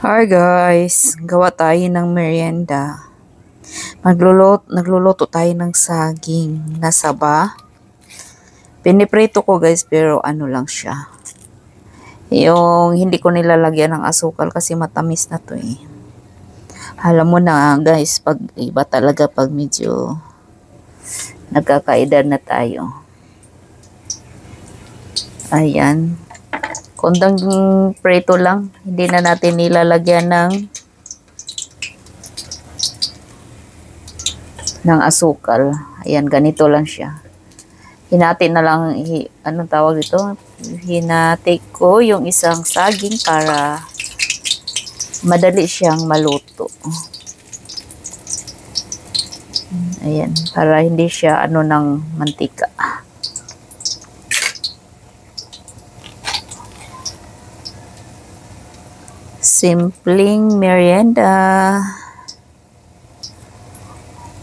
Hi guys, gawa tayo ng merienda. Nagluluto tayo ng saging na saba. Piniprito ko guys, pero ano lang siya. Yung hindi ko nilalagyan ng asukal kasi matamis na to eh. Alam mo na guys, pag iba talaga pag medyo nagkakaedad na tayo. Ayan. Kondang prito lang, hindi na natin nilalagyan ng asukal. Ayan, ganito lang siya. Hinati na lang, anong tawag ito? Hinati ko yung isang saging para madali siyang maluto. Ayan, para hindi siya ano ng mantika. Simpleng merienda.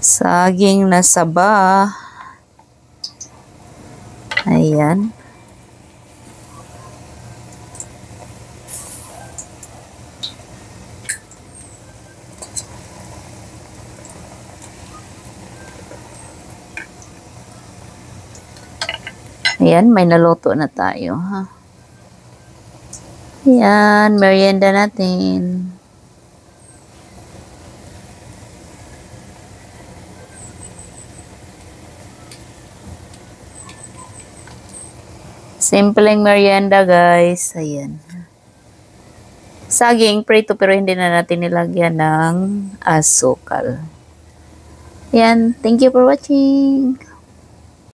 Saging na saba. Ayan. Ayan, may naluto na tayo, ha? Ayan, merienda natin. Simpleng merienda, guys. Ayan. Saging, prito, pero hindi na natin nilagyan ng asukal. Ayan, thank you for watching.